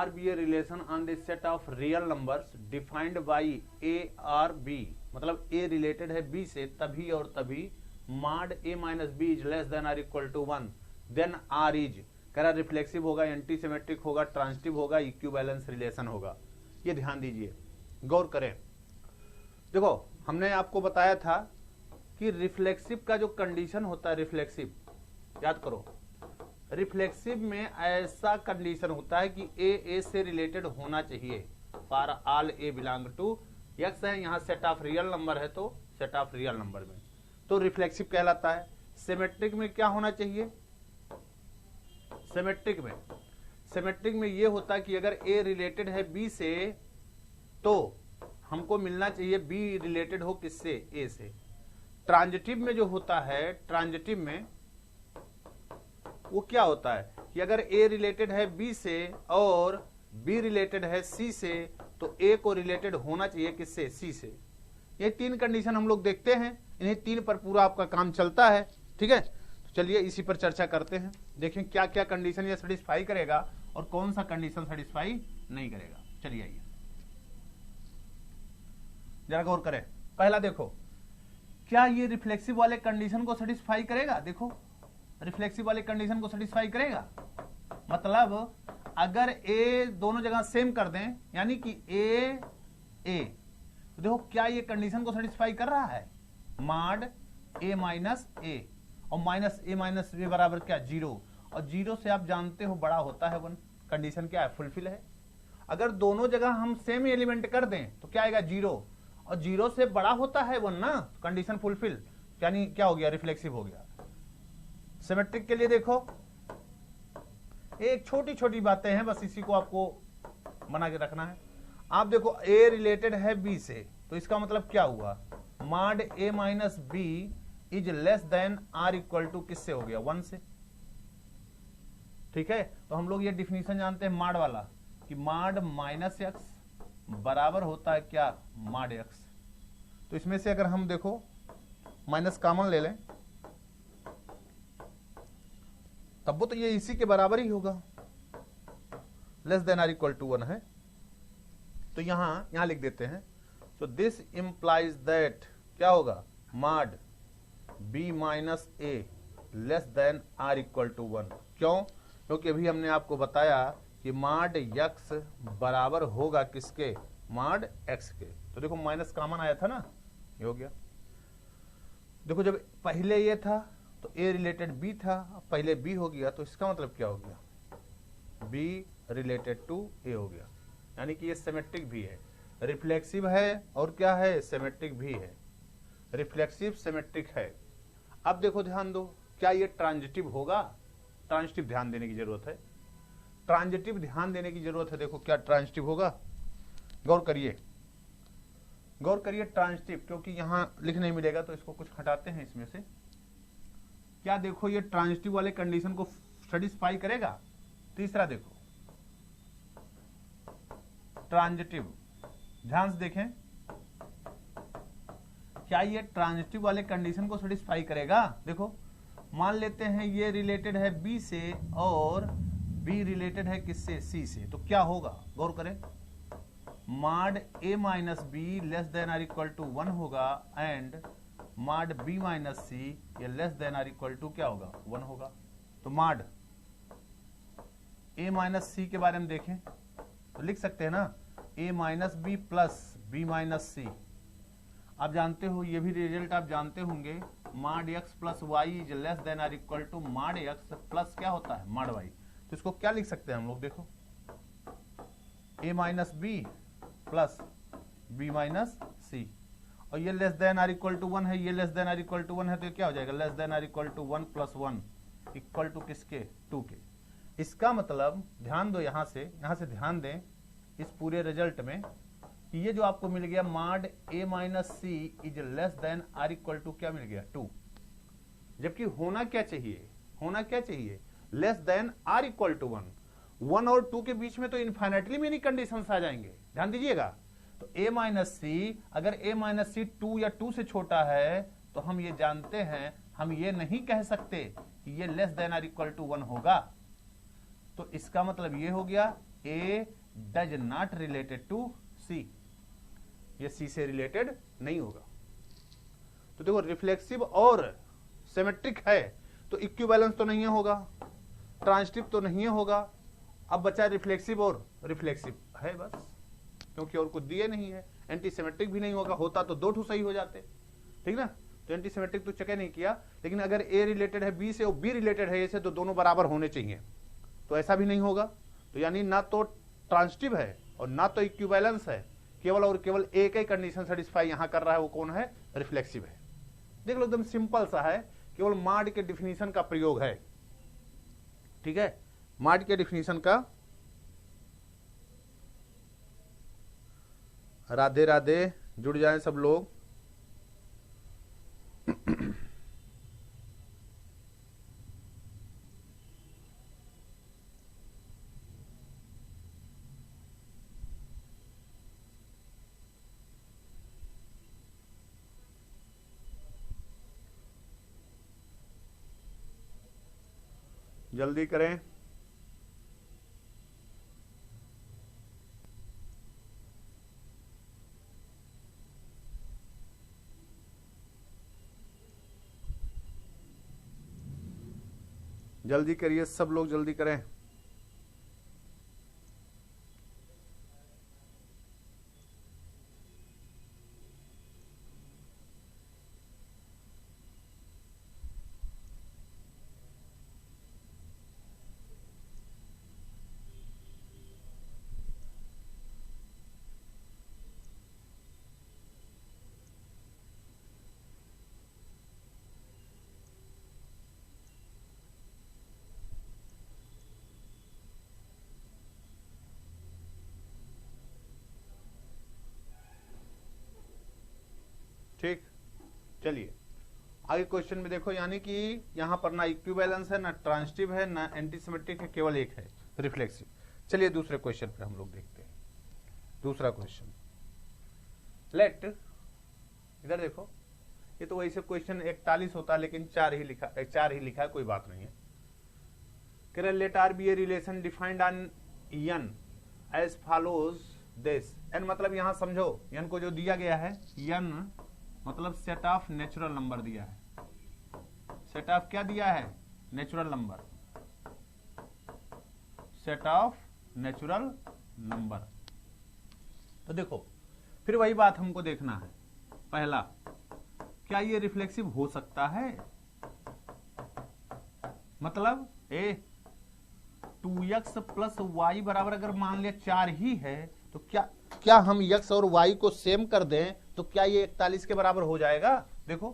Are be a relation on the set of real numbers defined by a R b, मतलब a related है b से तभी और तभी mod a minus b is less than or equal to 1 then R is, कह रहा reflexive होगा, anti symmetric होगा, ट्रांजिटिव होगा, इक्विवेलेंस रिलेशन होगा। ये ध्यान दीजिए, गौर करें। देखो हमने आपको बताया था कि रिफ्लेक्सिव का जो कंडीशन होता है, रिफ्लेक्सिव याद करो, रिफ्लेक्सिव में ऐसा कंडीशन होता है कि ए से रिलेटेड होना चाहिए for all a belong to X है, यहाँ सेट ऑफ रियल नंबर है तो सेट ऑफ रियल नंबर में तो रिफ्लेक्सिव कहलाता है। सिमेट्रिक में क्या होना चाहिए, सिमेट्रिक में ये होता है कि अगर ए रिलेटेड है बी से तो हमको मिलना चाहिए बी रिलेटेड हो किससे, ए से। ट्रांजिटिव में जो होता है, ट्रांजिटिव में वो क्या होता है कि अगर ए रिलेटेड है बी से और बी रिलेटेड है सी से तो ए को रिलेटेड होना चाहिए किससे, सी से। ये तीन कंडीशन हम लोग देखते हैं, इन्हीं तीन पर पूरा आपका काम चलता है, ठीक है। तो चलिए इसी पर चर्चा करते हैं, देखें क्या क्या कंडीशन ये सेटिस्फाई करेगा और कौन सा कंडीशन सेटिस्फाई नहीं करेगा। चलिए आइए जरा गौर करें। पहला देखो, क्या ये रिफ्लेक्सिव वाले कंडीशन को सेटिस्फाई करेगा, देखो रिफ्लेक्सिव वाले कंडीशन को सेटिस्फाई करेगा, मतलब अगर ए दोनों जगह सेम कर दें यानी कि ए तो देखो क्या ये कंडीशन को सेटिस्फाई कर रहा है, मॉड ए माइनस ए, और माइनस ए बराबर क्या, 0, और 0 से आप जानते हो बड़ा होता है 1, कंडीशन क्या है, फुलफिल है। अगर दोनों जगह हम सेम एलिमेंट कर दें तो क्या आएगा, 0, और 0 से बड़ा होता है 1 ना, कंडीशन फुलफिल, यानी क्या हो गया, रिफ्लेक्सिव हो गया। सिमेट्रिक के लिए देखो, एक छोटी छोटी बातें हैं, बस इसी को आपको बना के रखना है। आप देखो ए रिलेटेड है बी से तो इसका मतलब क्या हुआ, mod a minus b is less than or equal to किससे हो गया, 1 से, ठीक है। तो हम लोग ये डिफिनीशन जानते हैं मॉड वाला कि मॉड माइनस एक्स बराबर होता है क्या, मॉड एक्स। तो इसमें से अगर हम देखो माइनस कॉमन ले लें तब वो तो ये इसी के बराबर ही होगा, less than or equal to 1 है। तो यहां लिख देते हैं, सो दिस इंप्लाइज दैट क्या होगा, mod b minus a less than or equal to 1। क्यों, क्योंकि अभी हमने आपको बताया कि मॉड एक्स बराबर होगा किसके, मॉड एक्स के। तो देखो माइनस कॉमन आया था ना, ये हो गया। देखो जब पहले ये था तो ए रिलेटेड बी था, पहले बी हो गया तो इसका मतलब क्या हो गया, बी रिलेटेड टू ए हो गया, यानी कि ये सिमेट्रिक भी है, रिफ्लेक्सिव है और क्या है, सिमेट्रिक भी है, रिफ्लेक्सिव सिमेट्रिक है। अब देखो ध्यान दो, क्या ये ट्रांजिटिव होगा, ट्रांजिटिव ध्यान देने की जरूरत है, ट्रांजिटिव ध्यान देने की जरूरत है। देखो क्या ट्रांजिटिव होगा, गौर करिए ट्रांजिटिव, क्योंकि यहां लिख नहीं मिलेगा तो इसको कुछ हटाते हैं इसमें से। क्या देखो ये ट्रांजिटिव वाले कंडीशन को सेटिस्फाई करेगा। तीसरा देखो ट्रांजिटिव, ध्यान से देखें, क्या ये ट्रांजिटिव वाले कंडीशन को सेटिस्फाई करेगा। देखो मान लेते हैं ये रिलेटेड है बी से और बी रिलेटेड है किससे, सी से, तो क्या होगा, गौर करें, mod a minus b less than or equal to 1 होगा and mod b minus c ये less than or equal to क्या होगा, 1 होगा। तो मॉड ए माइनस सी के बारे में देखें तो लिख सकते हैं ना, a minus b plus b minus c. आप जानते हो, ये भी रिजल्ट आप जानते होंगे, mod x plus y is less than or equal to mod x plus क्या होता है, मॉड वाई। तो इसको क्या लिख सकते हैं हम लोग, देखो a minus b plus b minus c, और ये less than or equal to 1 है, ये less than or equal to 1 है, तो क्या हो जाएगा, less than or equal to 1 plus 1 equal to किसके, 2 के। इसका मतलब ध्यान दो, यहां से ध्यान दें इस पूरे रिजल्ट में कि ये जो आपको मिल गया mod a minus c is less than or equal to क्या मिल गया, 2, जबकि होना क्या चाहिए, less than or equal to 1। 1 और 2 के बीच में तो इनफाइनाइटली मेनी कंडीशंस आ जाएंगे, ध्यान दीजिएगा। तो a माइनस सी, अगर a माइनस सी 2 या 2 से छोटा है तो हम ये जानते हैं, हम ये नहीं कह सकते कि ये less than or equal to 1 होगा। तो इसका मतलब ये हो गया a does not related to c, ये सी से रिलेटेड नहीं होगा। तो देखो रिफ्लेक्सिव और सिमेट्रिक है तो इक्विवेलेंस तो नहीं होगा, ट्रांजिटिव तो नहीं होगा, अब बचा रिफ्लेक्सिव और रिफ्लेक्सिव है बस, क्योंकि और कुछ दिए नहीं है। एंटी सिमेट्रिक भी नहीं होगा, होता तो 2 ठू सही हो जाते, ठीक ना। तो एंटी सिमेट्रिक तो चेक नहीं किया, लेकिन अगर ए रिलेटेड है बी से और बी रिलेटेड है ए से तो दोनों बराबर होने चाहिए, तो ऐसा भी नहीं होगा। तो यानी ना तो ट्रांजिटिव है और ना तो इक्विवेलेंस है, केवल और केवल एक ही कंडीशन सेटिस्फाई यहां कर रहा है, वो कौन है, रिफ्लेक्सिव है। देख लो एकदम सिंपल सा है, केवल माड के डिफिनीशन का प्रयोग है, ठीक है, माड के डिफिनीशन का। राधे राधे, जुड़ जाएं सब लोग। जल्दी करें। जल्दी करिए सब लोग, जल्दी करें। ठीक, चलिए आगे क्वेश्चन में देखो, यानी कि यहां पर ना इक्विवेलेंस है, ना ट्रांजिटिव है, ना एंटीसिमेट्रिक है, केवल एक है रिफ्लेक्सिव। चलिए दूसरे क्वेश्चन पे हम लोग देखते हैं। दूसरा क्वेश्चन, लेट, इधर देखो, ये तो वैसे क्वेश्चन 41 होता है लेकिन 4 ही लिखा है, कोई बात नहीं है। कह रहे let R be a relation defined on N as follows this. N मतलब यहां समझो, एन को जो दिया गया है, एन मतलब सेट ऑफ नेचुरल नंबर दिया है। सेट ऑफ क्या दिया है, natural number, set of natural number. तो देखो फिर वही बात हमको देखना है। पहला, क्या ये रिफ्लेक्सिव हो सकता है, मतलब ए 2x प्लस वाई बराबर अगर मान लिया 4 ही है, तो क्या हम x और y को सेम कर दें तो क्या ये 41 के बराबर हो जाएगा। देखो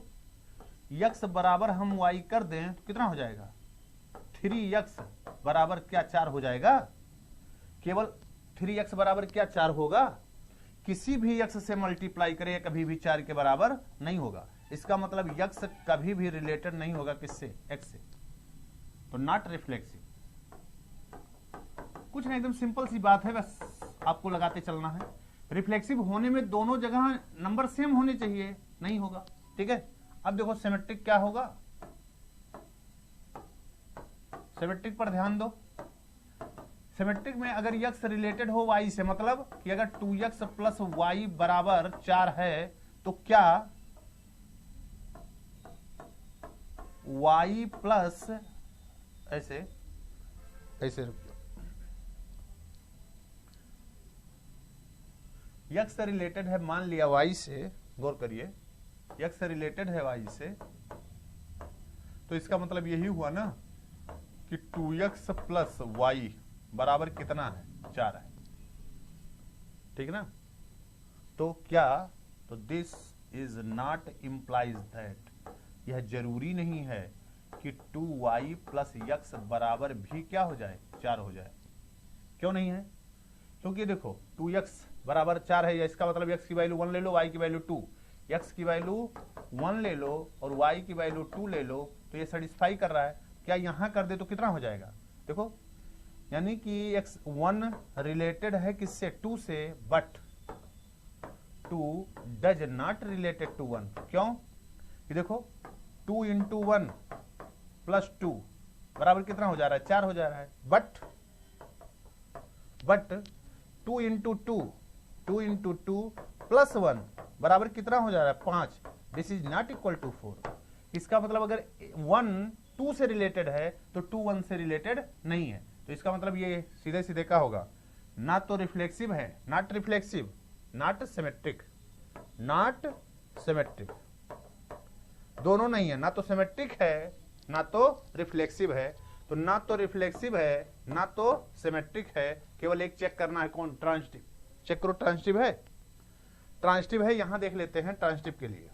x बराबर हम y कर दें तो कितना हो जाएगा, 3x बराबर क्या 4 हो जाएगा। केवल 3x बराबर क्या 4 होगा, किसी भी x से मल्टीप्लाई करें कभी भी 4 के बराबर नहीं होगा। इसका मतलब x कभी भी रिलेटेड नहीं होगा किससे, x से, तो नॉट रिफ्लेक्सिव। कुछ नहीं, एकदम सिंपल सी बात है, बस आपको लगाते चलना है। रिफ्लेक्सिव होने में दोनों जगह नंबर सेम होने चाहिए, नहीं होगा, ठीक है। अब देखो सिमेट्रिक क्या होगा, सिमेट्रिक पर ध्यान दो। सिमेट्रिक में अगर x रिलेटेड हो y से, मतलब कि अगर 2x प्लस वाई बराबर 4 है, तो क्या y प्लस ऐसे x रिलेटेड है, मान लिया y से, गौर करिए x रिलेटेड है y से, तो इसका मतलब यही हुआ ना कि 2x प्लस वाई बराबर कितना है, 4 है, ठीक ना। तो क्या, तो this is not implies that, यह जरूरी नहीं है कि 2y प्लस x बराबर भी क्या हो जाए, 4 हो जाए। क्यों नहीं है, क्योंकि देखो 2x बराबर 4 है, इसका मतलब x की वैल्यू 1 ले लो, y की वैल्यू 2, x की वैल्यू 1 ले लो और y की वैल्यू 2 ले लो, तो ये सेटिस्फाई कर रहा है। क्या यहां कर दे तो कितना हो जाएगा, देखो, यानी कि x1 रिलेटेड है किससे, 2 से, but 2 does not related to 1। क्यों, कि देखो 2 इंटू 1 प्लस 2 बराबर कितना हो जा रहा है, 4 हो जा रहा है, but but 2 into two plus 1 बराबर कितना हो जा रहा है 5। This is not equal to 4। इसका मतलब अगर 1 2 से रिलेटेड है तो 2 1 से रिलेटेड नहीं है। तो इसका मतलब ये सीधे सीधे का होगा, ना तो रिफ्लेक्सिव है, not reflexive, not symmetric, not symmetric, दोनों नहीं है, ना तो सिमेट्रिक है ना तो रिफ्लेक्सिव है। तो ना तो रिफ्लेक्सिव है ना तो सिमेट्रिक है, केवल एक चेक करना है, कौन? ट्रांजिटिव। चेक करो ट्रांजिटिव है, ट्रांजिटिव है। यहां देख लेते हैं ट्रांजिटिव के लिए,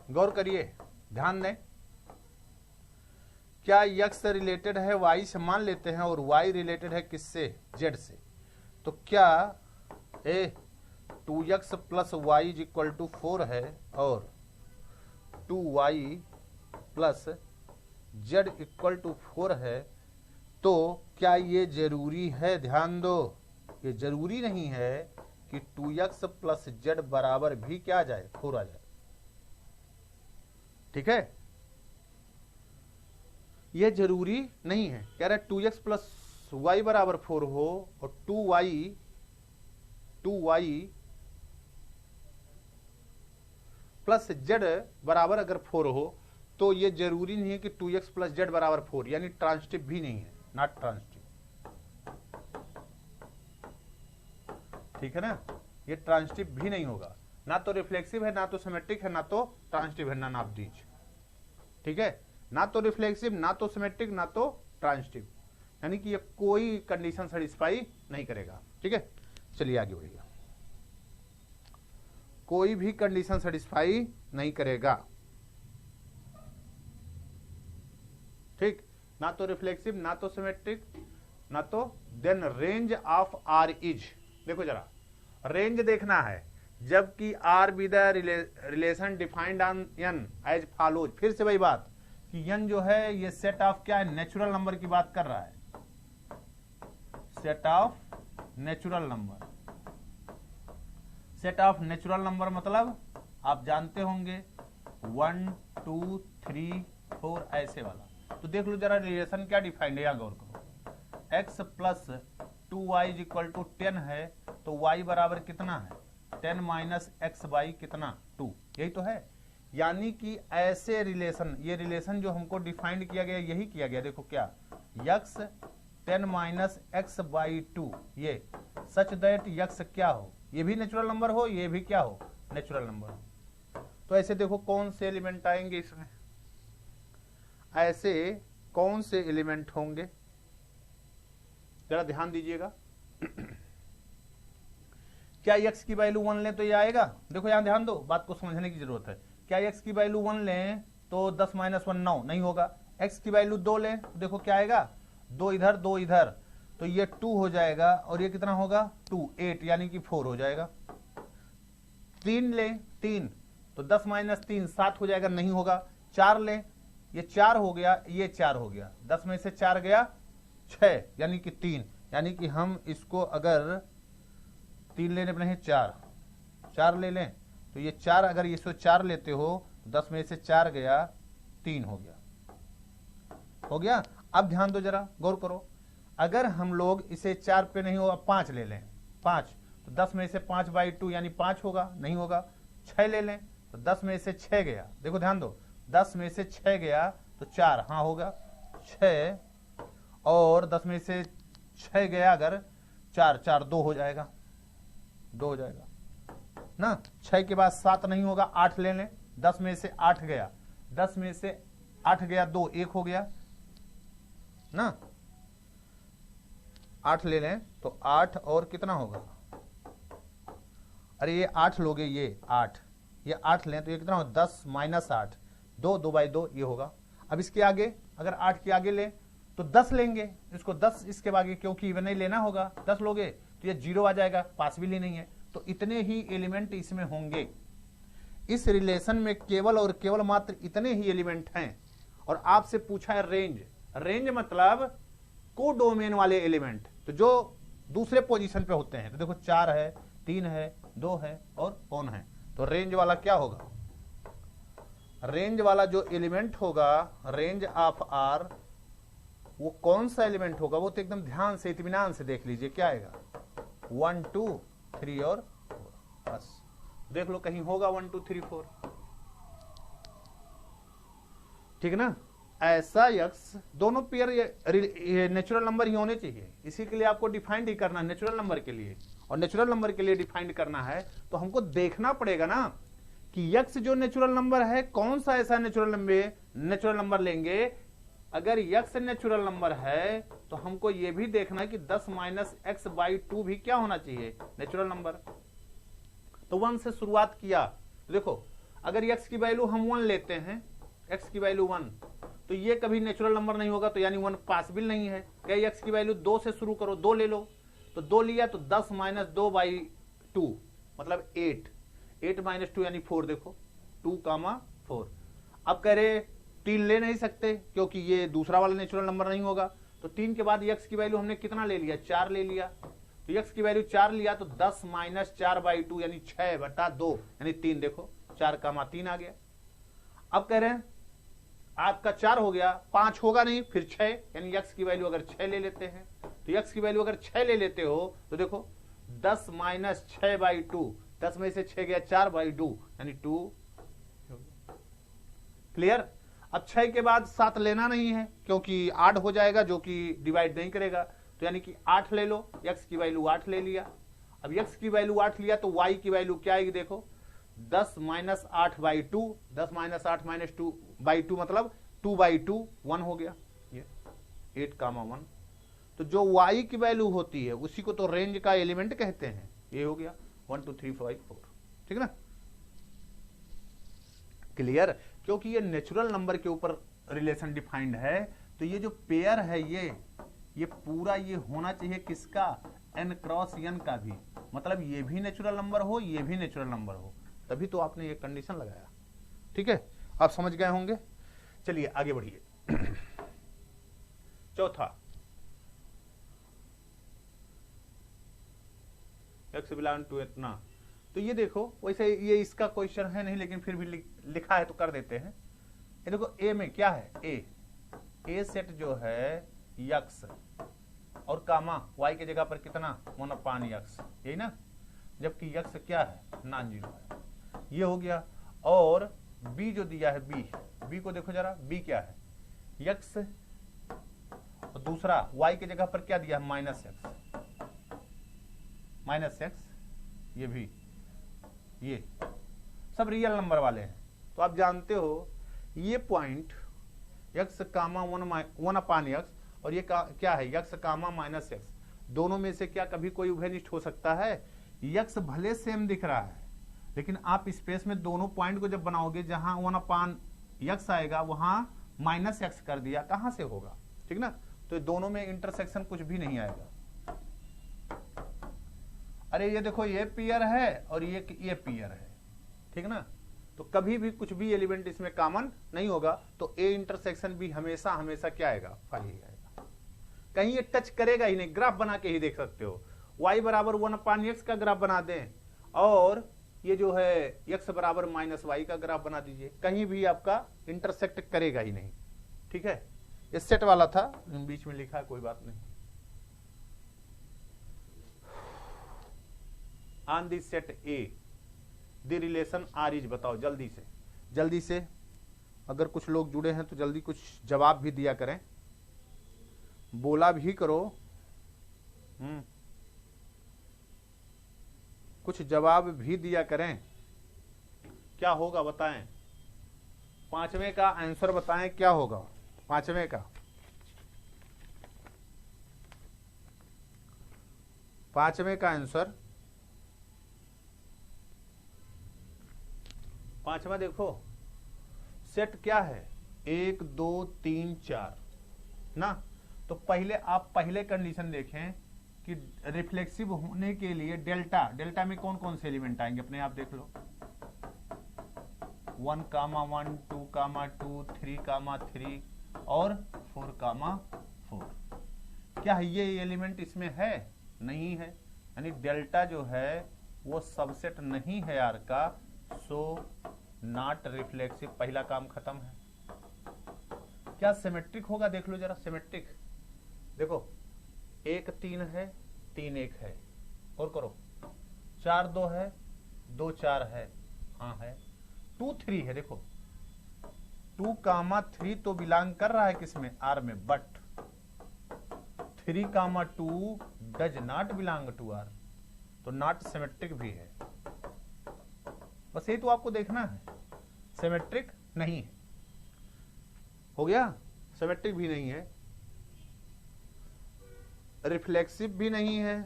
गौर करिए, ध्यान दें। क्या x रिलेटेड है y से, मान लेते हैं, और y रिलेटेड है किससे? z से। तो क्या 2x plus y is equal to 4 है और 2y plus z equal to 4 है, तो क्या ये जरूरी है? ध्यान दो, ये जरूरी नहीं है कि 2x प्लस z बराबर भी क्या आ जाए? 4 आ जाए। ठीक है, ये जरूरी नहीं है। कह रहा है 2x प्लस y बराबर 4 हो और 2y प्लस z बराबर अगर 4 हो, तो ये जरूरी नहीं है कि 2x प्लस z बराबर 4, यानी ट्रांजिटिव भी नहीं है, नॉट ट्रांजिटिव। ठीक है ना, ये ट्रांजिटिव भी नहीं होगा, ना तो रिफ्लेक्सिव है, ना तो सिमेट्रिक है, ना तो ट्रांजिटिव है, नन ऑफ दीज। ठीक है, ना तो रिफ्लेक्सिव, ना तो सिमेट्रिक, ना तो ट्रांजिटिव, यानी कि ये कोई कंडीशन सेटिस्फाई नहीं करेगा। ठीक है, चलिए आगे बढ़िए। कोई भी कंडीशन सेटिस्फाई नहीं करेगा। ठीक, ना तो रिफ्लेक्सिव, ना तो सिमेट्रिक, ना तो then range of R is, देखो जरा रेंज देखना है, जबकि R be the relation defined on N as follows. फिर से वही बात कि एन जो है ये सेट ऑफ क्या है? नेचुरल नंबर की बात कर रहा है, set of natural number. Set of natural number मतलब आप जानते होंगे 1 2 3 4 ऐसे वाला। तो देख लो जरा रिलेशन क्या डिफाइंड है, यहां गौर करो। x plus 2y is equal to 10 है, तो y बराबर कितना है? 10 माइनस एक्स बाई कितना? 2। यही तो है, यानी कि ऐसे रिलेशन, ये रिलेशन जो हमको डिफाइंड किया गया यही किया गया। देखो क्या, x 10 माइनस एक्स बाई 2, ये सच दैट x क्या हो? ये भी नेचुरल नंबर हो, ये भी क्या हो? नेचुरल नंबर हो। तो ऐसे देखो कौन से एलिमेंट आएंगे इसमें, ऐसे कौन से एलिमेंट होंगे, जरा ध्यान दीजिएगा। क्या x की वैल्यू 1 लें तो ये आएगा? देखो यहां ध्यान दो, बात को समझने की जरूरत है। क्या x की वैल्यू 1 लें तो 10 माइनस 1 9 नहीं होगा। x की वैल्यू 2 लें तो देखो क्या आएगा? 2 इधर 2 इधर, तो ये 2 हो जाएगा, और ये कितना होगा? 2 8, यानी कि 4 हो जाएगा। 3 लें 3 तो 10 माइनस 3 7 हो जाएगा, नहीं होगा। 4 लें, ये 4 हो गया, ये 4 हो गया, 10 में से 4 गया 6, यानी कि 3, यानी कि हम इसको अगर 3 लेने पर नहीं 4 ले लें, तो ये 4 अगर इसको 4 लेते हो तो 10 में से 4 गया 3 हो गया। अब ध्यान दो जरा, गौर करो, अगर हम लोग इसे 4 पे नहीं हो, अब 5 ले लें, 5 तो 10 में से 5 बाई 2 यानी 5 होगा, नहीं होगा। 6 ले लें तो 10 में से 6 गया, देखो ध्यान दो, 10 में से 6 गया तो 4, हाँ होगा 6, और 10 में से 6 गया अगर 4 4 2 हो जाएगा, 2 हो जाएगा ना। 6 के बाद 7 नहीं होगा, 8 ले लें, 10 में से 8 गया, 10 में से 8 गया 2 1 हो गया ना। 8 ले लें तो 8 और कितना होगा? अरे ये 8 लोगे, ये 8, ये 8 लें तो ये कितना होगा? 10 माइनस 8 2 2 बाई 2 ये होगा। अब इसके आगे अगर 8 के आगे ले तो 10 लेंगे, इसको 10 इसके आगे, क्योंकि इवन नहीं लेना होगा, 10 लोगे तो ये 0 आ जाएगा, पॉसिबल नहीं है। तो इतने ही एलिमेंट इसमें होंगे। इस रिलेशन में केवल और केवल मात्र इतने ही एलिमेंट हैं। और आपसे पूछा है रेंज, रेंज मतलब कोडोमेन वाले एलिमेंट, तो जो दूसरे पोजीशन पे होते हैं। तो देखो 4 है, 3 है, 2 है और कौन है, तो रेंज वाला क्या होगा? रेंज वाला जो एलिमेंट होगा, रेंज ऑफ आर वो कौन सा एलिमेंट होगा वो तो एकदम ध्यान से इत्मीनान से देख लीजिए क्या आएगा 1 2 3 और 4। बस देख लो कहीं होगा 1 2 3 4, ठीक है ना। ऐसा यक्स दोनों पेयर नेचुरल नंबर ही होने चाहिए, इसी के लिए आपको डिफाइंड ही करना नेचुरल नंबर के लिए, और नेचुरल नंबर के लिए डिफाइंड करना है तो हमको देखना पड़ेगा ना कि यक्स जो नेचुरल नंबर है कौन सा ऐसा नेचुरल नंबर लेंगे। अगर यक्स नेचुरल नंबर है तो हमको यह भी देखना है कि 10 माइनस एक्स बाई 2 भी क्या होना चाहिए नेचुरल नंबर। तो 1 से शुरुआत किया, देखो अगर यक्स की वैल्यू हम 1 लेते हैं, एक्स की वैल्यू 1, तो ये कभी नेचुरल नंबर नहीं होगा, तो यानी 1 पॉसिबल नहीं है। क्या एक्स की वैल्यू 2 से शुरू करो, 2 ले लो, तो 2 लिया तो 10 माइनस 2 बाई 2 मतलब 8, 8 माइनस 2 यानी 4, देखो 2 कामा 4। अब कह रहे 3 ले नहीं सकते क्योंकि ये दूसरा वाला नेचुरल नंबर नहीं होगा, तो 3 के बाद एक्स की वैल्यू हमने कितना ले लिया 4 ले लिया, तो एक्स की वैल्यू 4 लिया तो 10 माइनस 4 बाई 2 यानी 6 बटा 2 यानी 3, देखो 4 कामा 3 आ गया। अब कह रहे हैं आपका 4 हो गया, 5 होगा नहीं, फिर 6 यानी एक्स की वैल्यू अगर 6 ले लेते हैं, तो एक्स की वैल्यू अगर 6 ले लेते हो तो देखो 10 माइनस 6 बाई 2, 10 में से 6 गया 4 बाई 2 यानी 2। क्लियर। अब 6 के बाद 7 लेना नहीं है क्योंकि 8 हो जाएगा जो कि डिवाइड नहीं करेगा, तो यानी कि 8 ले लो, एक्स की वैल्यू 8 ले लिया। अब एक्स की वैल्यू 8 लिया तो वाई की वैल्यू क्या आएगी, देखो 10 minus 8 by 2, 10 minus 8 minus 2 by 2 मतलब 2 बाई 2 1 हो गया, ये 8 कामा 1। तो जो y की वैल्यू होती है उसी को तो रेंज का एलिमेंट कहते हैं, ये हो गया 1 2 3 4 4, ठीक है ना। क्लियर। क्योंकि ये नेचुरल नंबर के ऊपर रिलेशन डिफाइंड है, तो ये जो पेयर है ये पूरा ये होना चाहिए किसका, n क्रॉस n का भी, मतलब ये भी नेचुरल नंबर हो ये भी नेचुरल नंबर हो, तभी तो आपने ये कंडीशन लगाया, ठीक है। आप समझ गए होंगे। चलिए आगे बढ़िए। चौथा, x बिलोंग टू इतना, तो ये देखो वैसे ये इसका क्वेश्चन है नहीं लेकिन फिर भी लिखा है तो कर देते हैं। ये देखो a में क्या है, a सेट जो है यक्स और कामा y के जगह पर कितना 1/x, यही ना, जबकि यक्स क्या है नॉन जीरो है, ये हो गया। और b जो दिया है b को देखो जरा, b क्या है यक्स, और दूसरा y के जगह पर क्या दिया है माइनस एक्स, ये भी, ये सब रियल नंबर वाले हैं। तो आप जानते हो ये पॉइंट x कामा 1/x और ये क्या है x कामा माइनस एक्स, दोनों में से क्या कभी कोई उभयनिष्ठ हो सकता है। x भले सेम दिख रहा है लेकिन आप स्पेस में दोनों पॉइंट को जब बनाओगे जहां 1/x आएगा वहां माइनस एक्स कर दिया, कहां से होगा, ठीक ना। तो दोनों में इंटरसेक्शन कुछ भी नहीं आएगा। अरे ये देखो ये पेयर है और ये पेयर है, ठीक ना, तो कभी भी कुछ भी एलिमेंट इसमें कॉमन नहीं होगा, तो ए इंटरसेक्शन भी हमेशा हमेशा क्या आएगा, खाली आएगा, कहीं ये टच करेगा ही नहीं। ग्राफ बना के ही देख सकते हो, y बराबर 1/x का ग्राफ बना दें और ये जो है x बराबर माइनस वाई का ग्राफ बना दीजिए, कहीं भी आपका इंटरसेक्ट करेगा ही नहीं, ठीक है। ये सेट वाला था, बीच में लिखा है, कोई बात नहीं। On the set A the relation R is, बताओ जल्दी से अगर कुछ लोग जुड़े हैं तो जल्दी कुछ जवाब भी दिया करें, बोला भी करो, कुछ जवाब भी दिया करें। क्या होगा बताएं, 5वें का आंसर बताएं क्या होगा, 5वें का, 5वें का आंसर, 5वां देखो सेट क्या है 1 2 3 4 ना। तो पहले आप पहले कंडीशन देखें कि रिफ्लेक्सिव होने के लिए डेल्टा में कौन कौन से एलिमेंट आएंगे, अपने आप देख लो, 1 कामा 1 2 कामा 2 3 कामा 3 और 4 कामा 4। क्या है ये एलिमेंट इसमें है, नहीं है, यानी डेल्टा जो है वो सबसेट नहीं है आर का, सो नॉट रिफ्लेक्सिव, पहला काम खत्म है। क्या सिमेट्रिक होगा, देख लो जरा, सिमेट्रिक देखो 1 3 है, 3 1 है, और करो 4 2 है, 2 4 है, हाँ है, 2 3 है। देखो 2 3 तो बिलोंग कर रहा है किसमें, आर में, but 3 2 does not belong to R, तो नॉट सिमेट्रिक भी है। बस ये तो आपको देखना है, सिमेट्रिक नहीं है, हो गया, सिमेट्रिक भी नहीं है, रिफ्लेक्सिव भी नहीं है,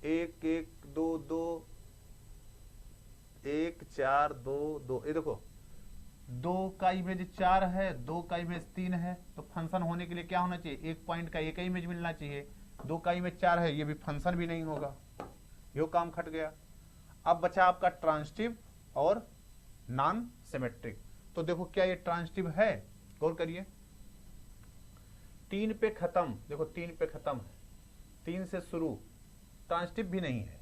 1 1 2 2 1 4 2 2, ये देखो 2 का इमेज 4 है, 2 का इमेज 3 है, तो फंक्शन होने के लिए क्या होना चाहिए, एक पॉइंट का एक ही इमेज मिलना चाहिए। 2 का इमेज 4 है, ये भी फंक्शन भी नहीं होगा, यो काम खट गया। अब बचा आपका ट्रांजिटिव और नॉन सिमेट्रिक। तो देखो क्या ये ट्रांजिटिव है, गौर करिए, 3 पे खत्म, देखो 3 पे खत्म है, 3 से शुरू, ट्रांजिटिव भी नहीं है।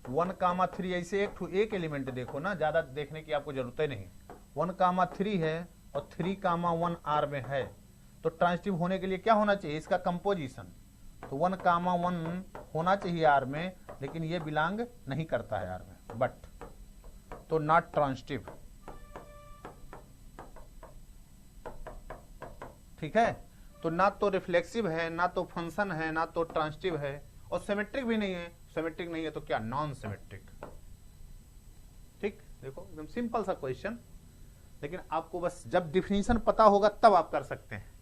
1 3 ऐसे एक एलिमेंट देखो ना, ज्यादा देखने की आपको जरूरत ही नहीं। 1 3 है और 3 1 आर में है, तो ट्रांजिटिव होने के लिए क्या होना चाहिए, इसका कंपोजिशन, तो 1 1 होना चाहिए आर में, लेकिन ये बिलोंग नहीं करता है आर में, बट तो नॉट ट्रांजिटिव। ठीक है, तो ना तो रिफ्लेक्सिव है, ना तो फंक्शन है, ना तो ट्रांजिटिव है, और सिमेट्रिक भी नहीं है। सिमेट्रिक नहीं है तो क्या, नॉन सिमेट्रिक। ठीक, देखो एकदम सिंपल सा क्वेश्चन, लेकिन आपको बस जब डिफिनीशन पता होगा तब आप कर सकते हैं,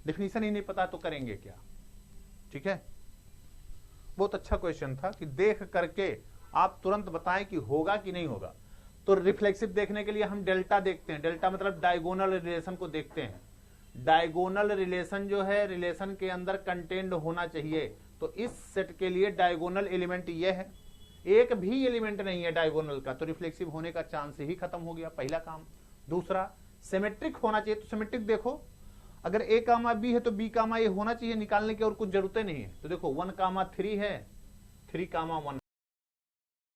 डिफिनीशन ही नहीं पता तो करेंगे क्या। ठीक है, बहुत अच्छा क्वेश्चन था कि देख करके आप तुरंत बताएं कि होगा कि नहीं होगा। तो रिफ्लेक्सिव देखने के लिए हम डेल्टा देखते हैं, डेल्टा मतलब डायगोनल रिलेशन को देखते हैं। डायगोनल रिलेशन जो है, रिलेशन के अंदर कंटेंड होना चाहिए, तो इस सेट के लिए डायगोनल एलिमेंट ये है, एक भी एलिमेंट नहीं है डायगोनल का, तो रिफ्लेक्सिव होने का चांस ही खत्म हो गया, पहला काम। दूसरा, सिमेट्रिक होना चाहिए, तो सिमेट्रिक देखो, अगर A B है तो B A होना चाहिए, निकालने की और कुछ जरूरत नहीं है। तो देखो 1 3 है, 3 1